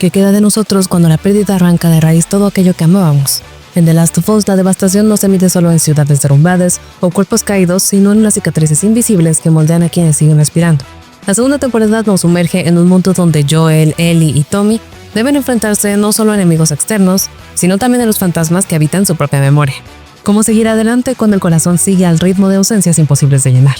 ¿Qué queda de nosotros cuando la pérdida arranca de raíz todo aquello que amábamos? En The Last of Us, la devastación no se mide solo en ciudades derrumbadas o cuerpos caídos, sino en las cicatrices invisibles que moldean a quienes siguen respirando. La segunda temporada nos sumerge en un mundo donde Joel, Ellie y Tommy deben enfrentarse no solo a enemigos externos, sino también a los fantasmas que habitan su propia memoria. ¿Cómo seguir adelante cuando el corazón sigue al ritmo de ausencias imposibles de llenar?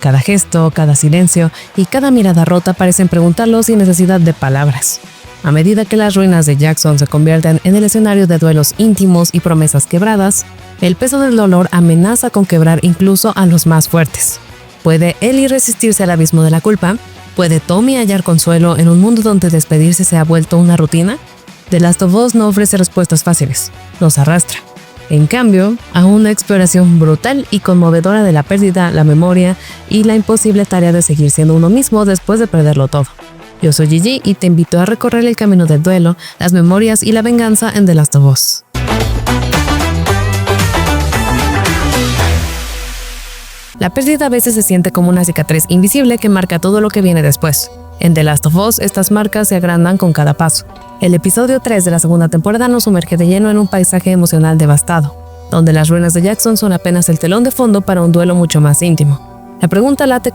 Cada gesto, cada silencio y cada mirada rota parecen preguntarlo sin necesidad de palabras. A medida que las ruinas de Jackson se convierten en el escenario de duelos íntimos y promesas quebradas, el peso del dolor amenaza con quebrar incluso a los más fuertes. ¿Puede Ellie resistirse al abismo de la culpa? ¿Puede Tommy hallar consuelo en un mundo donde despedirse se ha vuelto una rutina? The Last of Us no ofrece respuestas fáciles, nos arrastra. En cambio, a una exploración brutal y conmovedora de la pérdida, la memoria y la imposible tarea de seguir siendo uno mismo después de perderlo todo. Yo soy Gigi y te invito a recorrer el camino del duelo, las memorias y la venganza en The Last of Us. La pérdida a veces se siente como una cicatriz invisible que marca todo lo que viene después. En The Last of Us, estas marcas se agrandan con cada paso. El episodio 3 de la segunda temporada nos sumerge de lleno en un paisaje emocional devastado, donde las ruinas de Jackson son apenas el telón de fondo para un duelo mucho más íntimo. La pregunta late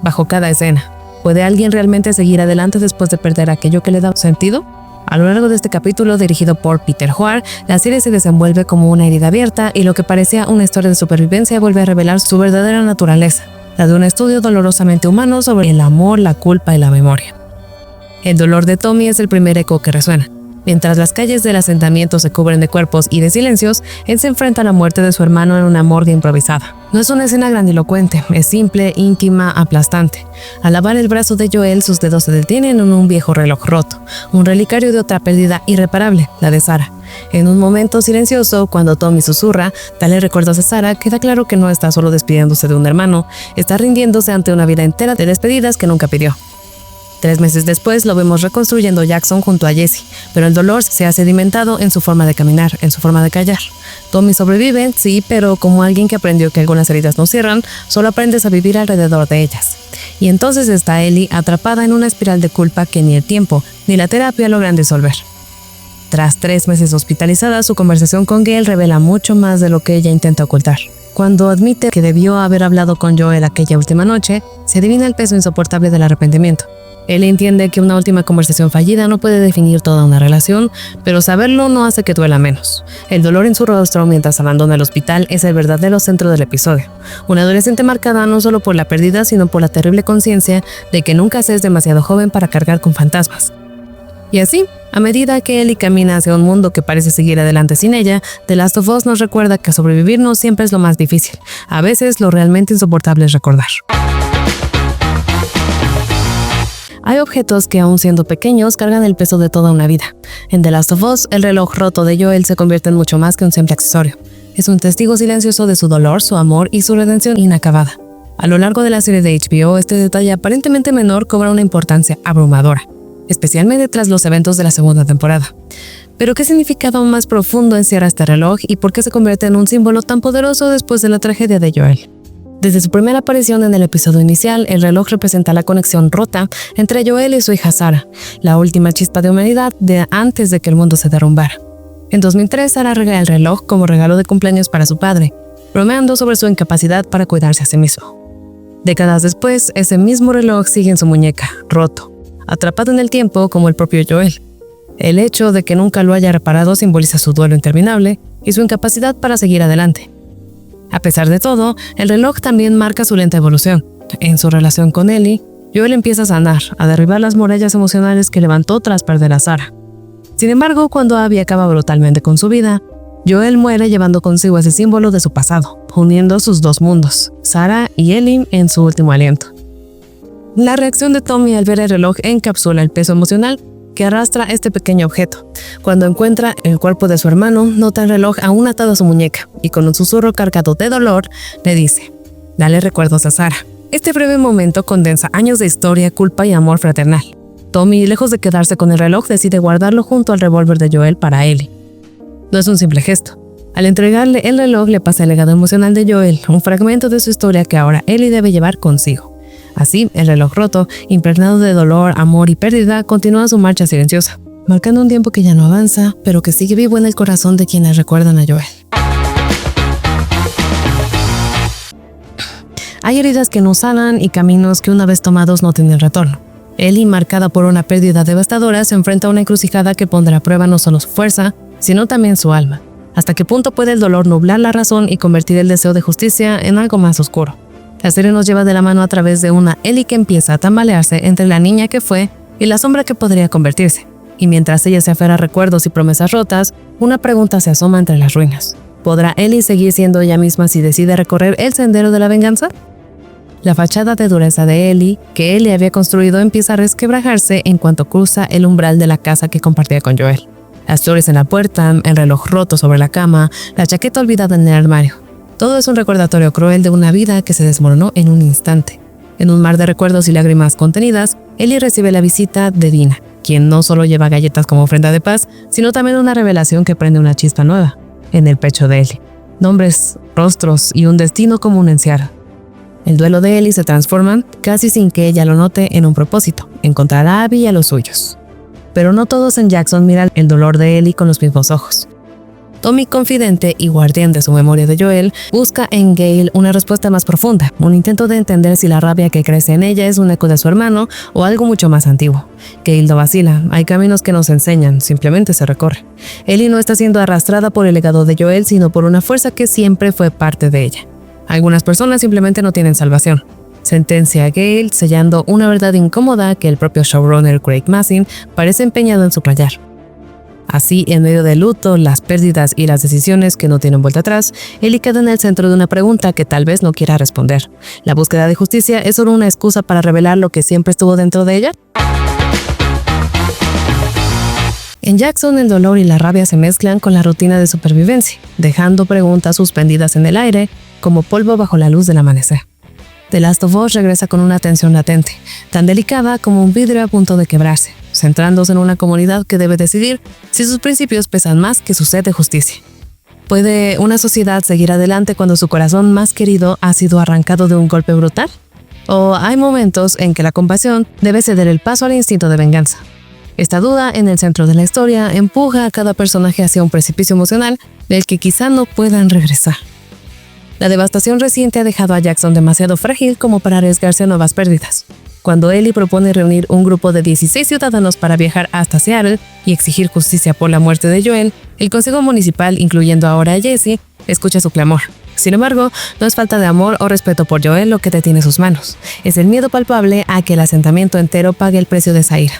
bajo cada escena. ¿Puede alguien realmente seguir adelante después de perder aquello que le da sentido? A lo largo de este capítulo, dirigido por Peter Hoare, la serie se desenvuelve como una herida abierta y lo que parecía una historia de supervivencia vuelve a revelar su verdadera naturaleza, la de un estudio dolorosamente humano sobre el amor, la culpa y la memoria. El dolor de Tommy es el primer eco que resuena. Mientras las calles del asentamiento se cubren de cuerpos y de silencios, él se enfrenta a la muerte de su hermano en una morgue improvisada. No es una escena grandilocuente, es simple, íntima, aplastante. Al lavar el brazo de Joel, sus dedos se detienen en un viejo reloj roto, un relicario de otra pérdida irreparable, la de Sarah. En un momento silencioso, cuando Tommy susurra, dale recuerdos a Sarah, queda claro que no está solo despidiéndose de un hermano, está rindiéndose ante una vida entera de despedidas que nunca pidió. 3 meses después lo vemos reconstruyendo Jackson junto a Jesse, pero el dolor se ha sedimentado en su forma de caminar, en su forma de callar. Tommy sobrevive, sí, pero como alguien que aprendió que algunas heridas no cierran, solo aprendes a vivir alrededor de ellas. Y entonces está Ellie atrapada en una espiral de culpa que ni el tiempo ni la terapia logran disolver. Tras 3 meses hospitalizada, su conversación con Gail revela mucho más de lo que ella intenta ocultar. Cuando admite que debió haber hablado con Joel aquella última noche, se adivina el peso insoportable del arrepentimiento. Él entiende que una última conversación fallida no puede definir toda una relación, pero saberlo no hace que duela menos. El dolor en su rostro mientras abandona el hospital es el verdadero centro del episodio. Una adolescente marcada no solo por la pérdida, sino por la terrible conciencia de que nunca se es demasiado joven para cargar con fantasmas. Y así, a medida que Ellie camina hacia un mundo que parece seguir adelante sin ella, The Last of Us nos recuerda que sobrevivir no siempre es lo más difícil. A veces lo realmente insoportable es recordar. Hay objetos que, aun siendo pequeños, cargan el peso de toda una vida. En The Last of Us, el reloj roto de Joel se convierte en mucho más que un simple accesorio. Es un testigo silencioso de su dolor, su amor y su redención inacabada. A lo largo de la serie de HBO, este detalle aparentemente menor cobra una importancia abrumadora, especialmente tras los eventos de la segunda temporada. Pero ¿qué significado más profundo encierra este reloj y por qué se convierte en un símbolo tan poderoso después de la tragedia de Joel? Desde su primera aparición en el episodio inicial, el reloj representa la conexión rota entre Joel y su hija Sarah, la última chispa de humanidad de antes de que el mundo se derrumbara. En 2003, Sarah regala el reloj como regalo de cumpleaños para su padre, bromeando sobre su incapacidad para cuidarse a sí mismo. Décadas después, ese mismo reloj sigue en su muñeca, roto, atrapado en el tiempo como el propio Joel. El hecho de que nunca lo haya reparado simboliza su duelo interminable y su incapacidad para seguir adelante. A pesar de todo, el reloj también marca su lenta evolución. En su relación con Ellie, Joel empieza a sanar, a derribar las murallas emocionales que levantó tras perder a Sarah. Sin embargo, cuando Abby acaba brutalmente con su vida, Joel muere llevando consigo ese símbolo de su pasado, uniendo sus dos mundos, Sarah y Ellie, en su último aliento. La reacción de Tommy al ver el reloj encapsula el peso emocional que arrastra este pequeño objeto. Cuando encuentra el cuerpo de su hermano, nota el reloj aún atado a su muñeca y con un susurro cargado de dolor le dice: dale recuerdos a Sarah. Este breve momento condensa años de historia, culpa y amor fraternal. Tommy, lejos de quedarse con el reloj, decide guardarlo junto al revólver de Joel para Ellie. No es un simple gesto. Al entregarle el reloj, le pasa el legado emocional de Joel, un fragmento de su historia que ahora Ellie debe llevar consigo. Así, el reloj roto, impregnado de dolor, amor y pérdida, continúa su marcha silenciosa. marcando un tiempo que ya no avanza, pero que sigue vivo en el corazón de quienes recuerdan a Joel. Hay heridas que no sanan y caminos que una vez tomados no tienen retorno. Ellie, marcada por una pérdida devastadora, se enfrenta a una encrucijada que pondrá a prueba no solo su fuerza, sino también su alma. ¿Hasta qué punto puede el dolor nublar la razón y convertir el deseo de justicia en algo más oscuro? La serie nos lleva de la mano a través de una Ellie que empieza a tambalearse entre la niña que fue y la sombra que podría convertirse. Y mientras ella se aferra a recuerdos y promesas rotas, una pregunta se asoma entre las ruinas. ¿Podrá Ellie seguir siendo ella misma si decide recorrer el sendero de la venganza? La fachada de dureza de Ellie, que Ellie había construido, empieza a resquebrajarse en cuanto cruza el umbral de la casa que compartía con Joel. Las flores en la puerta, el reloj roto sobre la cama, la chaqueta olvidada en el armario. Todo es un recordatorio cruel de una vida que se desmoronó en un instante. En un mar de recuerdos y lágrimas contenidas, Ellie recibe la visita de Dina, quien no solo lleva galletas como ofrenda de paz, sino también una revelación que prende una chispa nueva en el pecho de Ellie. Nombres, rostros y un destino como un encierro. El duelo de Ellie se transforma, casi sin que ella lo note, en un propósito: encontrar a Abby y a los suyos. Pero no todos en Jackson miran el dolor de Ellie con los mismos ojos. Tommy, confidente y guardián de su memoria de Joel, busca en Gale una respuesta más profunda, un intento de entender si la rabia que crece en ella es un eco de su hermano o algo mucho más antiguo. Gale no vacila, hay caminos que nos enseñan, simplemente se recorre. Ellie no está siendo arrastrada por el legado de Joel, sino por una fuerza que siempre fue parte de ella. Algunas personas simplemente no tienen salvación, sentencia a Gale, sellando una verdad incómoda que el propio showrunner Craig Mazin parece empeñado en subrayar. Así, en medio del luto, las pérdidas y las decisiones que no tienen vuelta atrás, Ellie queda en el centro de una pregunta que tal vez no quiera responder. ¿La búsqueda de justicia es solo una excusa para revelar lo que siempre estuvo dentro de ella? En Jackson, el dolor y la rabia se mezclan con la rutina de supervivencia, dejando preguntas suspendidas en el aire como polvo bajo la luz del amanecer. The Last of Us regresa con una tensión latente, tan delicada como un vidrio a punto de quebrarse, centrándose en una comunidad que debe decidir si sus principios pesan más que su sed de justicia. ¿Puede una sociedad seguir adelante cuando su corazón más querido ha sido arrancado de un golpe brutal? ¿O hay momentos en que la compasión debe ceder el paso al instinto de venganza? Esta duda, en el centro de la historia, empuja a cada personaje hacia un precipicio emocional del que quizá no puedan regresar. La devastación reciente ha dejado a Jackson demasiado frágil como para arriesgarse a nuevas pérdidas. Cuando Ellie propone reunir un grupo de 16 ciudadanos para viajar hasta Seattle y exigir justicia por la muerte de Joel, el Consejo Municipal, incluyendo ahora a Jesse, escucha su clamor. Sin embargo, no es falta de amor o respeto por Joel lo que detiene sus manos. Es el miedo palpable a que el asentamiento entero pague el precio de esa ira.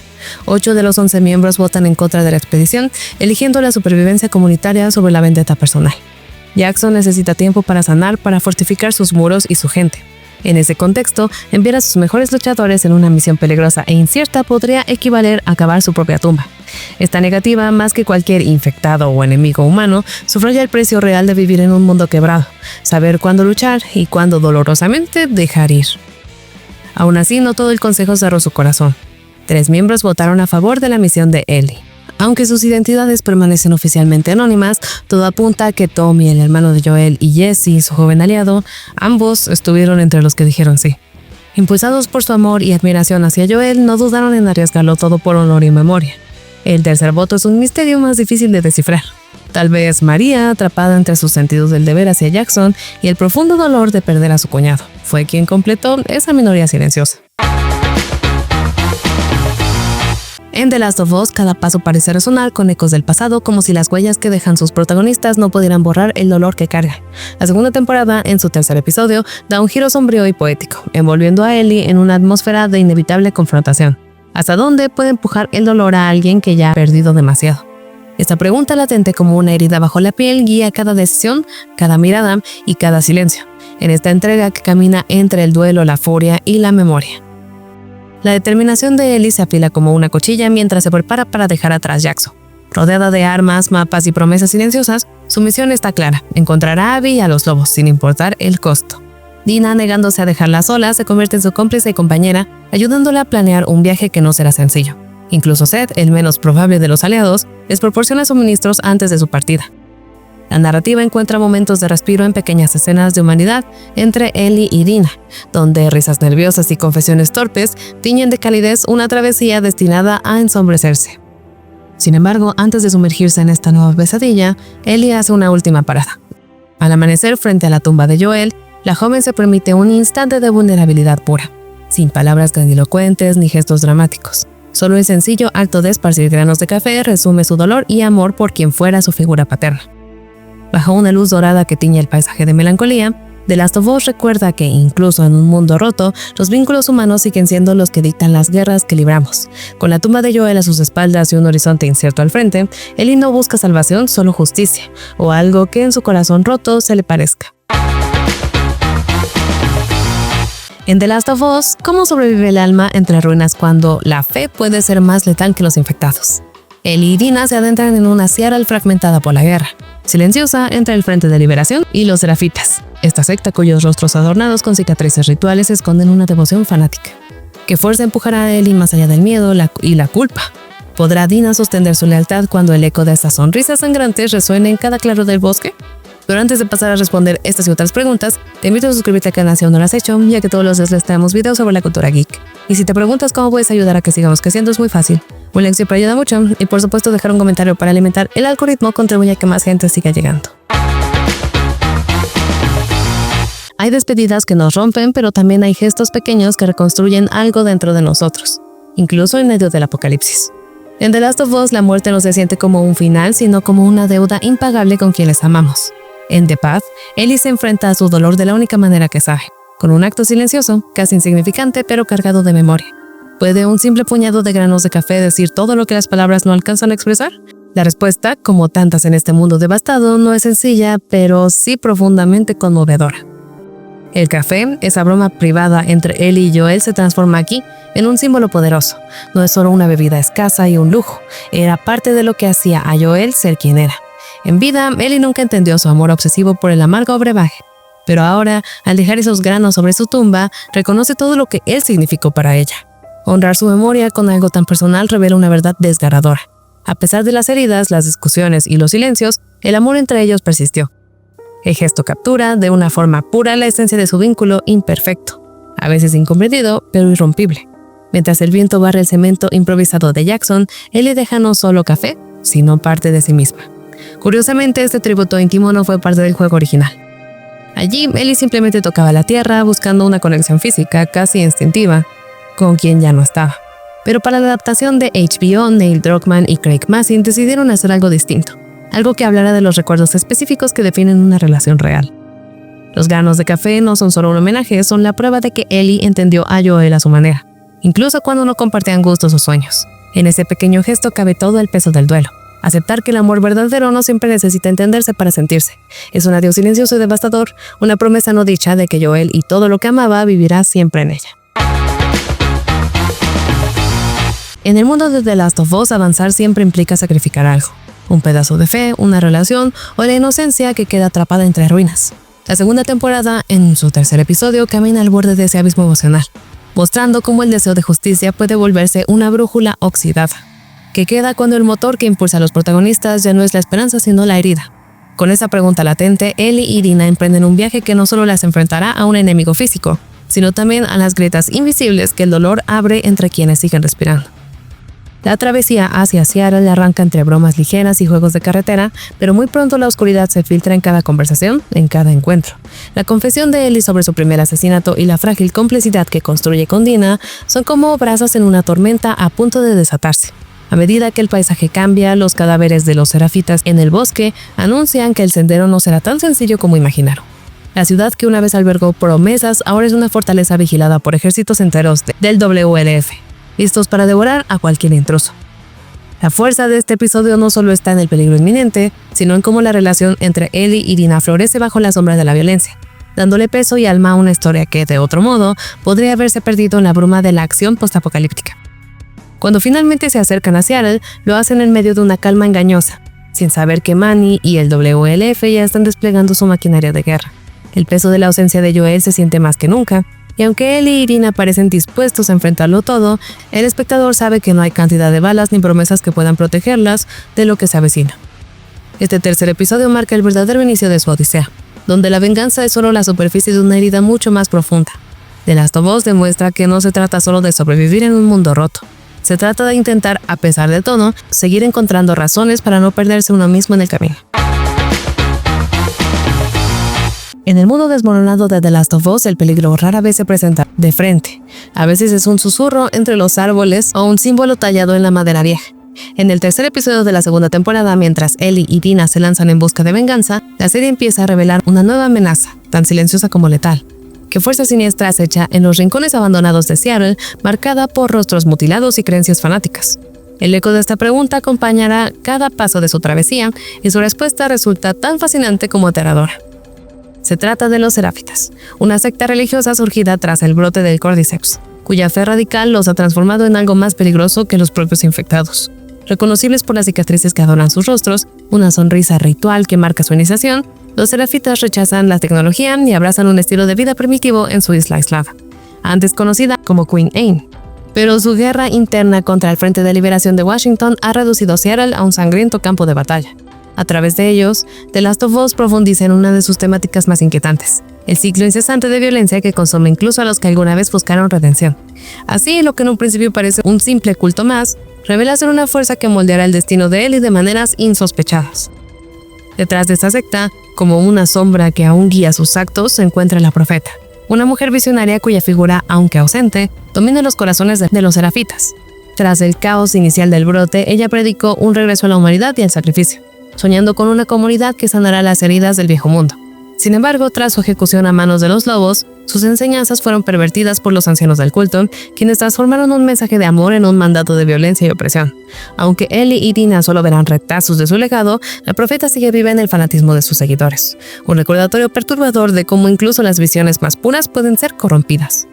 8 de los 11 miembros votan en contra de la expedición, eligiendo la supervivencia comunitaria sobre la vendetta personal. Jackson necesita tiempo para sanar, para fortificar sus muros y su gente. En ese contexto, enviar a sus mejores luchadores en una misión peligrosa e incierta podría equivaler a cavar su propia tumba. Esta negativa, más que cualquier infectado o enemigo humano, subraya el precio real de vivir en un mundo quebrado, saber cuándo luchar y cuándo dolorosamente dejar ir. Aún así, no todo el consejo cerró su corazón. 3 miembros votaron a favor de la misión de Ellie. Aunque sus identidades permanecen oficialmente anónimas, todo apunta a que Tommy, el hermano de Joel, y Jesse, su joven aliado, ambos estuvieron entre los que dijeron sí. Impulsados por su amor y admiración hacia Joel, no dudaron en arriesgarlo todo por honor y memoria. El tercer voto es un misterio más difícil de descifrar. Tal vez María, atrapada entre sus sentidos del deber hacia Jackson y el profundo dolor de perder a su cuñado, fue quien completó esa minoría silenciosa. En The Last of Us, cada paso parece resonar con ecos del pasado, como si las huellas que dejan sus protagonistas no pudieran borrar el dolor que cargan. La segunda temporada, en su tercer episodio, da un giro sombrío y poético, envolviendo a Ellie en una atmósfera de inevitable confrontación. ¿Hasta dónde puede empujar el dolor a alguien que ya ha perdido demasiado? Esta pregunta, latente como una herida bajo la piel, guía cada decisión, cada mirada y cada silencio, en esta entrega que camina entre el duelo, la furia y la memoria. La determinación de Ellie se afila como una cuchilla mientras se prepara para dejar atrás Jackson. Rodeada de armas, mapas y promesas silenciosas, su misión está clara: encontrar a Abby y a los lobos, sin importar el costo. Dina, negándose a dejarla sola, se convierte en su cómplice y compañera, ayudándola a planear un viaje que no será sencillo. Incluso Seth, el menos probable de los aliados, les proporciona suministros antes de su partida. La narrativa encuentra momentos de respiro en pequeñas escenas de humanidad entre Ellie y Dina, donde risas nerviosas y confesiones torpes tiñen de calidez una travesía destinada a ensombrecerse. Sin embargo, antes de sumergirse en esta nueva pesadilla, Ellie hace una última parada. Al amanecer frente a la tumba de Joel, la joven se permite un instante de vulnerabilidad pura, sin palabras grandilocuentes ni gestos dramáticos. Solo el sencillo acto de esparcir granos de café resume su dolor y amor por quien fuera su figura paterna. Bajo una luz dorada que tiñe el paisaje de melancolía, The Last of Us recuerda que, incluso en un mundo roto, los vínculos humanos siguen siendo los que dictan las guerras que libramos. Con la tumba de Joel a sus espaldas y un horizonte incierto al frente, Ellie no busca salvación, solo justicia, o algo que en su corazón roto se le parezca. En The Last of Us, ¿cómo sobrevive el alma entre ruinas cuando la fe puede ser más letal que los infectados? Ellie y Dina se adentran en una Seattle fragmentada por la guerra, silenciosa entre el Frente de Liberación y los Serafitas, esta secta cuyos rostros adornados con cicatrices rituales esconden una devoción fanática. ¿Qué fuerza empujará a Ellie más allá del miedo y la culpa? ¿Podrá Dina sostener su lealtad cuando el eco de estas sonrisas sangrantes resuene en cada claro del bosque? Pero antes de pasar a responder estas y otras preguntas, te invito a suscribirte al canal si aún no lo has hecho, ya que todos los días les traemos videos sobre la cultura geek. Y si te preguntas cómo puedes ayudar a que sigamos creciendo, es muy fácil. Un like siempre ayuda mucho, y por supuesto dejar un comentario para alimentar el algoritmo contribuye a que más gente siga llegando. Hay despedidas que nos rompen, pero también hay gestos pequeños que reconstruyen algo dentro de nosotros, incluso en medio del apocalipsis. En The Last of Us, la muerte no se siente como un final, sino como una deuda impagable con quienes amamos. En The Path, Ellie se enfrenta a su dolor de la única manera que sabe, con un acto silencioso, casi insignificante, pero cargado de memoria. ¿Puede un simple puñado de granos de café decir todo lo que las palabras no alcanzan a expresar? La respuesta, como tantas en este mundo devastado, no es sencilla, pero sí profundamente conmovedora. El café, esa broma privada entre Ellie y Joel, se transforma aquí en un símbolo poderoso. No es solo una bebida escasa y un lujo, era parte de lo que hacía a Joel ser quien era. En vida, Ellie nunca entendió su amor obsesivo por el amargo brebaje, pero ahora, al dejar esos granos sobre su tumba, reconoce todo lo que él significó para ella. Honrar su memoria con algo tan personal revela una verdad desgarradora. A pesar de las heridas, las discusiones y los silencios, el amor entre ellos persistió. El gesto captura, de una forma pura, la esencia de su vínculo imperfecto, a veces incomprendido, pero irrompible. Mientras el viento barre el cemento improvisado de Jackson, Ellie deja no solo café, sino parte de sí misma. Curiosamente, este tributo íntimo no fue parte del juego original. Allí, Ellie simplemente tocaba la tierra buscando una conexión física casi instintiva con quien ya no estaba. Pero para la adaptación de HBO, Neil Druckmann y Craig Mazin decidieron hacer algo distinto, algo que hablara de los recuerdos específicos que definen una relación real. Los granos de café no son solo un homenaje, son la prueba de que Ellie entendió a Joel a su manera, incluso cuando no compartían gustos o sueños. En ese pequeño gesto cabe todo el peso del duelo. Aceptar que el amor verdadero no siempre necesita entenderse para sentirse. Es un adiós silencioso y devastador, una promesa no dicha de que Joel y todo lo que amaba vivirá siempre en ella. En el mundo de The Last of Us, avanzar siempre implica sacrificar algo. Un pedazo de fe, una relación o la inocencia que queda atrapada entre ruinas. La segunda temporada, en su tercer episodio, camina al borde de ese abismo emocional, mostrando cómo el deseo de justicia puede volverse una brújula oxidada, que queda cuando el motor que impulsa a los protagonistas ya no es la esperanza sino la herida. Con esa pregunta latente, Ellie y Dina emprenden un viaje que no solo las enfrentará a un enemigo físico, sino también a las grietas invisibles que el dolor abre entre quienes siguen respirando. La travesía hacia Seattle arranca entre bromas ligeras y juegos de carretera, pero muy pronto la oscuridad se filtra en cada conversación, en cada encuentro. La confesión de Ellie sobre su primer asesinato y la frágil complicidad que construye con Dina son como brasas en una tormenta a punto de desatarse. A medida que el paisaje cambia, los cadáveres de los serafitas en el bosque anuncian que el sendero no será tan sencillo como imaginaron. La ciudad que una vez albergó promesas ahora es una fortaleza vigilada por ejércitos enteros del WLF, listos para devorar a cualquier intruso. La fuerza de este episodio no solo está en el peligro inminente, sino en cómo la relación entre Ellie y Dina florece bajo la sombra de la violencia, dándole peso y alma a una historia que, de otro modo, podría haberse perdido en la bruma de la acción postapocalíptica. Cuando finalmente se acercan a Seattle, lo hacen en medio de una calma engañosa, sin saber que Manny y el WLF ya están desplegando su maquinaria de guerra. El peso de la ausencia de Joel se siente más que nunca, y aunque Ellie y Dina parecen dispuestos a enfrentarlo todo, el espectador sabe que no hay cantidad de balas ni promesas que puedan protegerlas de lo que se avecina. Este tercer episodio marca el verdadero inicio de su odisea, donde la venganza es solo la superficie de una herida mucho más profunda. The Last of Us demuestra que no se trata solo de sobrevivir en un mundo roto, Se trata de intentar, a pesar de todo, seguir encontrando razones para no perderse uno mismo en el camino. En el mundo desmoronado de The Last of Us, el peligro rara vez se presenta de frente. A veces es un susurro entre los árboles o un símbolo tallado en la madera vieja. En el tercer episodio de la segunda temporada, mientras Ellie y Dina se lanzan en busca de venganza, la serie empieza a revelar una nueva amenaza, tan silenciosa como letal, que fuerza siniestra acecha en los rincones abandonados de Seattle, marcada por rostros mutilados y creencias fanáticas. El eco de esta pregunta acompañará cada paso de su travesía y su respuesta resulta tan fascinante como aterradora. Se trata de los Seráfitas, una secta religiosa surgida tras el brote del Cordyceps, cuya fe radical los ha transformado en algo más peligroso que los propios infectados. Reconocibles por las cicatrices que adornan sus rostros, una sonrisa ritual que marca su iniciación, los Seráfitas rechazan la tecnología y abrazan un estilo de vida primitivo en su isla aislada, antes conocida como Queen Anne. Pero su guerra interna contra el Frente de Liberación de Washington ha reducido Seattle a un sangriento campo de batalla. A través de ellos, The Last of Us profundiza en una de sus temáticas más inquietantes, el ciclo incesante de violencia que consume incluso a los que alguna vez buscaron redención. Así, lo que en un principio parece un simple culto más, revela ser una fuerza que moldeará el destino de Ellie de maneras insospechadas. Detrás de esta secta, como una sombra que aún guía sus actos, se encuentra la Profeta, una mujer visionaria cuya figura, aunque ausente, domina los corazones de los Serafitas. Tras el caos inicial del brote, ella predicó un regreso a la humanidad y al sacrificio, soñando con una comunidad que sanará las heridas del viejo mundo. Sin embargo, tras su ejecución a manos de los lobos, sus enseñanzas fueron pervertidas por los ancianos del culto, quienes transformaron un mensaje de amor en un mandato de violencia y opresión. Aunque Ellie y Dina solo verán retazos de su legado, la Profeta sigue viva en el fanatismo de sus seguidores. Un recordatorio perturbador de cómo incluso las visiones más puras pueden ser corrompidas.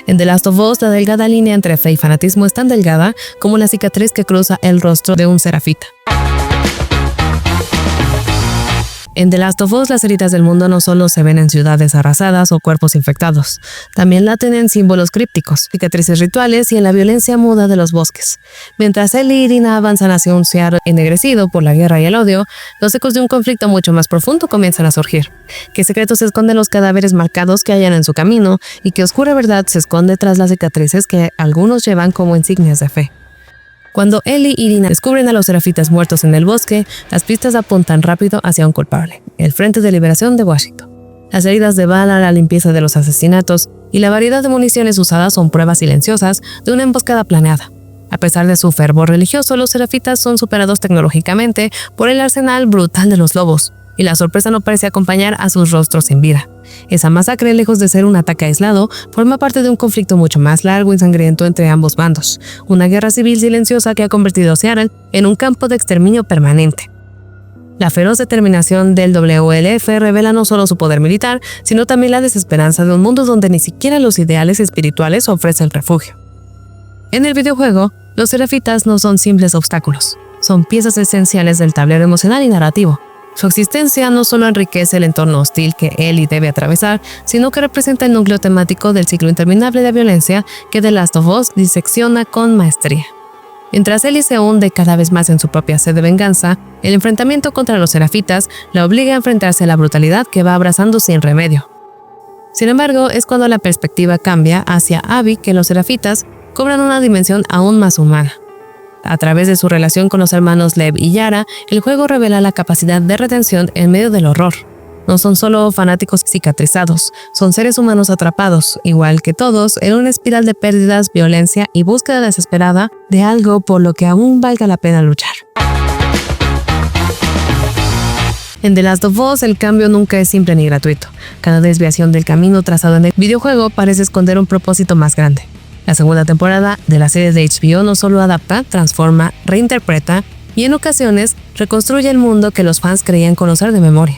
En The Last of Us, la delgada línea entre fe y fanatismo es tan delgada como la cicatriz que cruza el rostro de un serafita. En The Last of Us, las heridas del mundo no solo se ven en ciudades arrasadas o cuerpos infectados, también laten en símbolos crípticos, cicatrices rituales y en la violencia muda de los bosques. Mientras Ellie y Dina avanzan hacia un Seattle ennegrecido por la guerra y el odio, los ecos de un conflicto mucho más profundo comienzan a surgir. ¿Qué secretos esconden los cadáveres marcados que hallan en su camino? ¿Y qué oscura verdad se esconde tras las cicatrices que algunos llevan como insignias de fe? Cuando Ellie y Dina descubren a los Serafitas muertos en el bosque, las pistas apuntan rápido hacia un culpable, el Frente de Liberación de Washington. Las heridas de bala, la limpieza de los asesinatos y la variedad de municiones usadas son pruebas silenciosas de una emboscada planeada. A pesar de su fervor religioso, los Serafitas son superados tecnológicamente por el arsenal brutal de los lobos, y la sorpresa no parece acompañar a sus rostros sin vida. Esa masacre, lejos de ser un ataque aislado, forma parte de un conflicto mucho más largo y sangriento entre ambos bandos, una guerra civil silenciosa que ha convertido a Seattle en un campo de exterminio permanente. La feroz determinación del WLF revela no solo su poder militar, sino también la desesperanza de un mundo donde ni siquiera los ideales espirituales ofrecen refugio. En el videojuego, los Serafitas no son simples obstáculos, son piezas esenciales del tablero emocional y narrativo. Su existencia no solo enriquece el entorno hostil que Ellie debe atravesar, sino que representa el núcleo temático del ciclo interminable de violencia que The Last of Us disecciona con maestría. Mientras Ellie se hunde cada vez más en su propia sed de venganza, el enfrentamiento contra los Serafitas la obliga a enfrentarse a la brutalidad que va abrazando sin remedio. Sin embargo, es cuando la perspectiva cambia hacia Abby que los Serafitas cobran una dimensión aún más humana. A través de su relación con los hermanos Lev y Yara, el juego revela la capacidad de redención en medio del horror. No son solo fanáticos cicatrizados, son seres humanos atrapados, igual que todos, en una espiral de pérdidas, violencia y búsqueda desesperada de algo por lo que aún valga la pena luchar. En The Last of Us, el cambio nunca es simple ni gratuito. Cada desviación del camino trazado en el videojuego parece esconder un propósito más grande. La segunda temporada de la serie de HBO no solo adapta, transforma, reinterpreta y en ocasiones reconstruye el mundo que los fans creían conocer de memoria.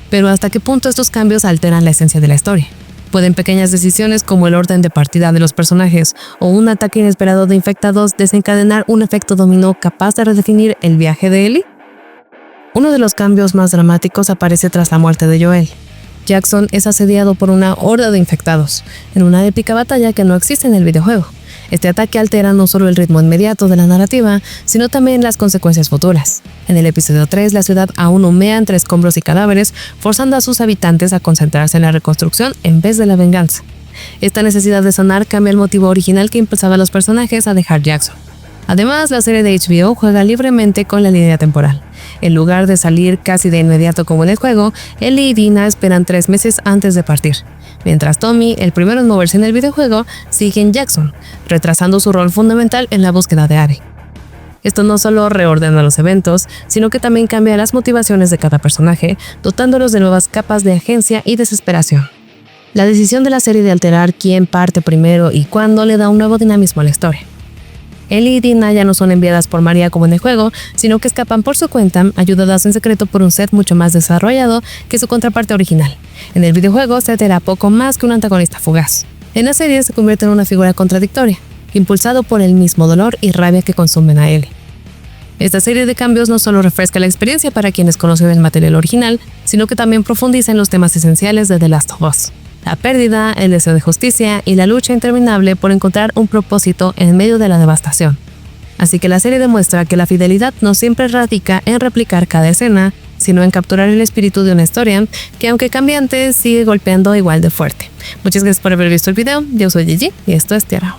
Pero ¿hasta qué punto estos cambios alteran la esencia de la historia? ¿Pueden pequeñas decisiones como el orden de partida de los personajes o un ataque inesperado de infectados desencadenar un efecto dominó capaz de redefinir el viaje de Ellie? Uno de los cambios más dramáticos aparece tras la muerte de Joel. Jackson es asediado por una horda de infectados, en una épica batalla que no existe en el videojuego. Este ataque altera no solo el ritmo inmediato de la narrativa, sino también las consecuencias futuras. En el episodio 3, la ciudad aún humea entre escombros y cadáveres, forzando a sus habitantes a concentrarse en la reconstrucción en vez de la venganza. Esta necesidad de sanar cambia el motivo original que impulsaba a los personajes a dejar Jackson. Además, la serie de HBO juega libremente con la línea temporal. En lugar de salir casi de inmediato como en el juego, Ellie y Dina esperan 3 meses antes de partir, mientras Tommy, el primero en moverse en el videojuego, sigue en Jackson, retrasando su rol fundamental en la búsqueda de Abby. Esto no solo reordena los eventos, sino que también cambia las motivaciones de cada personaje, dotándolos de nuevas capas de agencia y desesperación. La decisión de la serie de alterar quién parte primero y cuándo le da un nuevo dinamismo a la historia. Ellie y Dina ya no son enviadas por María como en el juego, sino que escapan por su cuenta, ayudadas en secreto por un Seth mucho más desarrollado que su contraparte original. En el videojuego, Seth era poco más que un antagonista fugaz. En la serie se convierte en una figura contradictoria, impulsado por el mismo dolor y rabia que consumen a Ellie. Esta serie de cambios no solo refresca la experiencia para quienes conocen el material original, sino que también profundiza en los temas esenciales de The Last of Us: la pérdida, el deseo de justicia y la lucha interminable por encontrar un propósito en medio de la devastación. Así que la serie demuestra que la fidelidad no siempre radica en replicar cada escena, sino en capturar el espíritu de una historia que, aunque cambiante, sigue golpeando igual de fuerte. Muchas gracias por haber visto el video. Yo soy Gigi y esto es Tiara.